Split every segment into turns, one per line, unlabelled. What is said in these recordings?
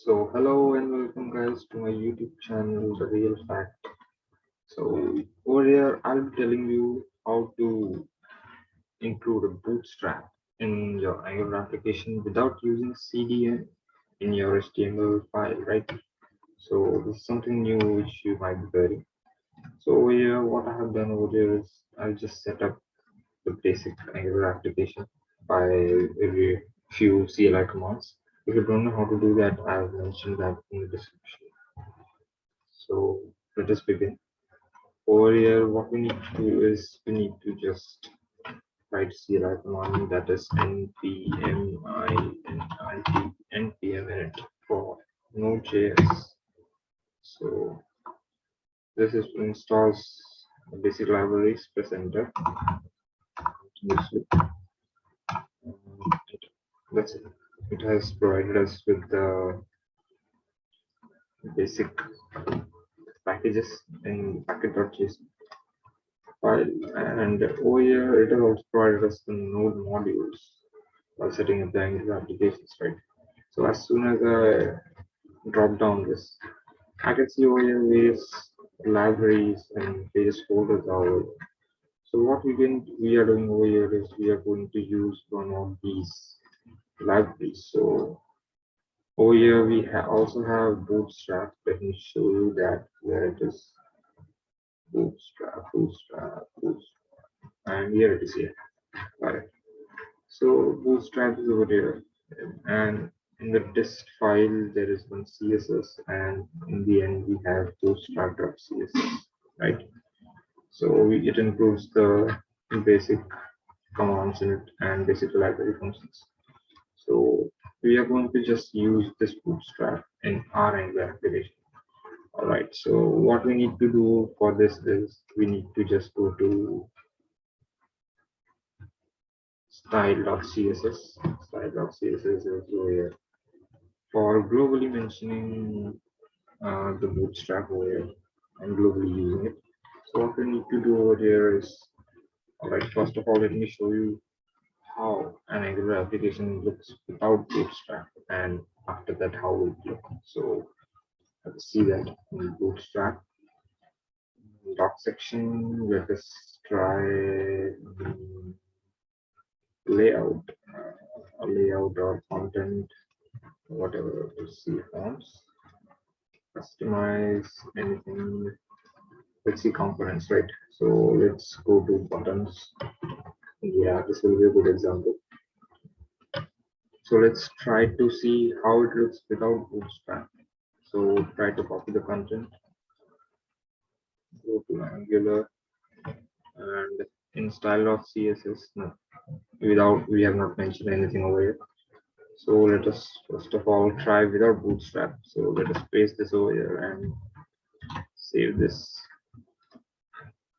Hello and welcome guys to my YouTube channel, The Real Fact. Over here, I'll be telling you how to include a bootstrap in your Angular application without using CDN in your HTML file, right? So, this is something new which you might be wearing. So, over here, what I have done over here is I'll just set up the basic Angular application by a few CLI commands. If you don't know how to do that, I've mentioned that in the description. So let us begin. Over here, what we need to do is we need to just write CLI command, that is npm init for Node.js. So this is to install basic libraries, press enter continuously. That's it. It has provided us with the basic packages in packet.json file, and over here it has also provided us the node modules while setting up the Angular applications, right? So as soon as I drop down this, I can see over here various libraries and various folders are over here. So what we are doing over here is we are going to use one of these libraries. So over here we also have Bootstrap. Let me show you that where it is. Bootstrap, and here it is here. Got it. So Bootstrap is over here, and in the dist file there is one CSS, and in the end we have bootstrap.css, right? It includes the basic commands in it and basic library functions. So we are going to just use this bootstrap in our Angular application. All right. So what we need to do for this is we need to just go to style.css. Style.css is over here for globally mentioning the bootstrap over here and globally using it. So what we need to do over here is, all right, first of all, let me show you how an Angular application looks without bootstrap, and after that how it looks. So let's see that in bootstrap doc section. Let us try layout, layout or content, whatever. Let's see fonts, customize anything. Let's see components, right? So let's go to buttons. Yeah, this will be a good example. So let's try to see how it looks without bootstrap. So try to copy the content, go to Angular, and in style.css, no, we have not mentioned anything over here. So let us first of all try without bootstrap. So let us paste this over here and save this.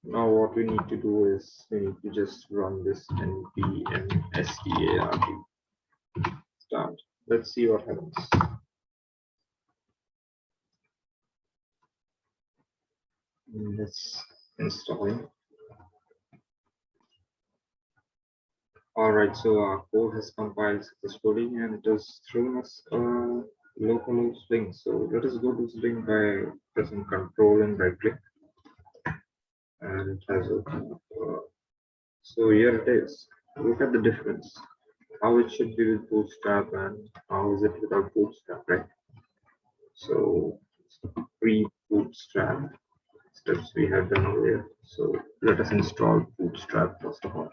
Now what we need to do is we need to just run this npm start. Let's see what happens. Let's install it. All right, so our code has compiled successfully and it has thrown us a local string. So let us go to string by pressing Control and right click, and it has opened up. So here it is. Look at the difference. How it should be with Bootstrap and how is it without Bootstrap, right? So pre-Bootstrap steps we have done over here. So let us install Bootstrap first of all.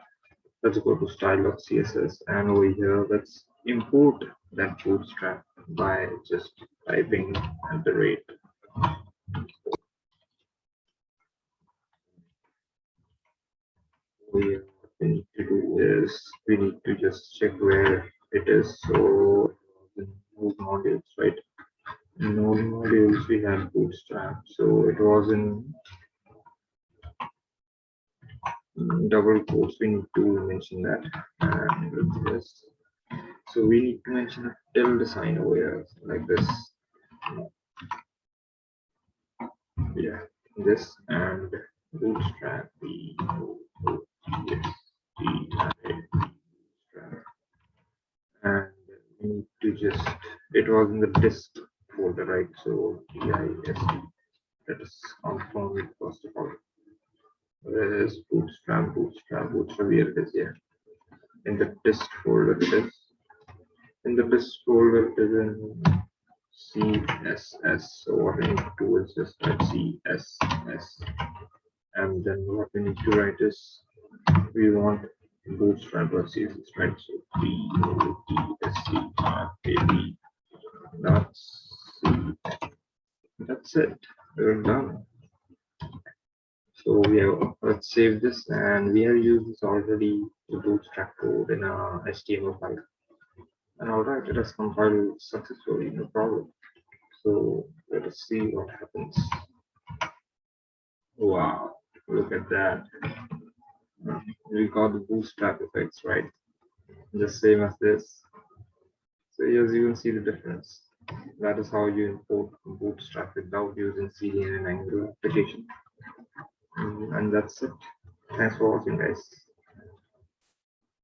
Let's go to style.css, and over here let's import that bootstrap by just typing at the rate. What we need to do is we need to just check where it is. So in node modules, right? In node modules we have bootstrap. So it was in double quotes. We need to mention that, and this. So we need to mention a tilde sign over here like this. Yeah, this and bootstrap and we need to just, it was in the dist folder, right? So dist. Let us confirm it first of all. Where is Bootstrap? Bootstrap. Here it is. Yeah, in the dist folder it is. In the dist folder it is in CSS. So what I need to do is just write CSS, and then what we need to write is we want Bootstrap CSS, right? So BOOTSTRAP. That's it. We're done. So let's save this, and we have used this already, the Bootstrap code in a HTML file. And all right, it has compiled successfully, no problem. So let us see what happens. Wow, look at that. We got the Bootstrap effects, right? The same as this. So as you can see the difference. That is how you import Bootstrap without using CDN and Angular application. And that's it. Thanks for watching, guys.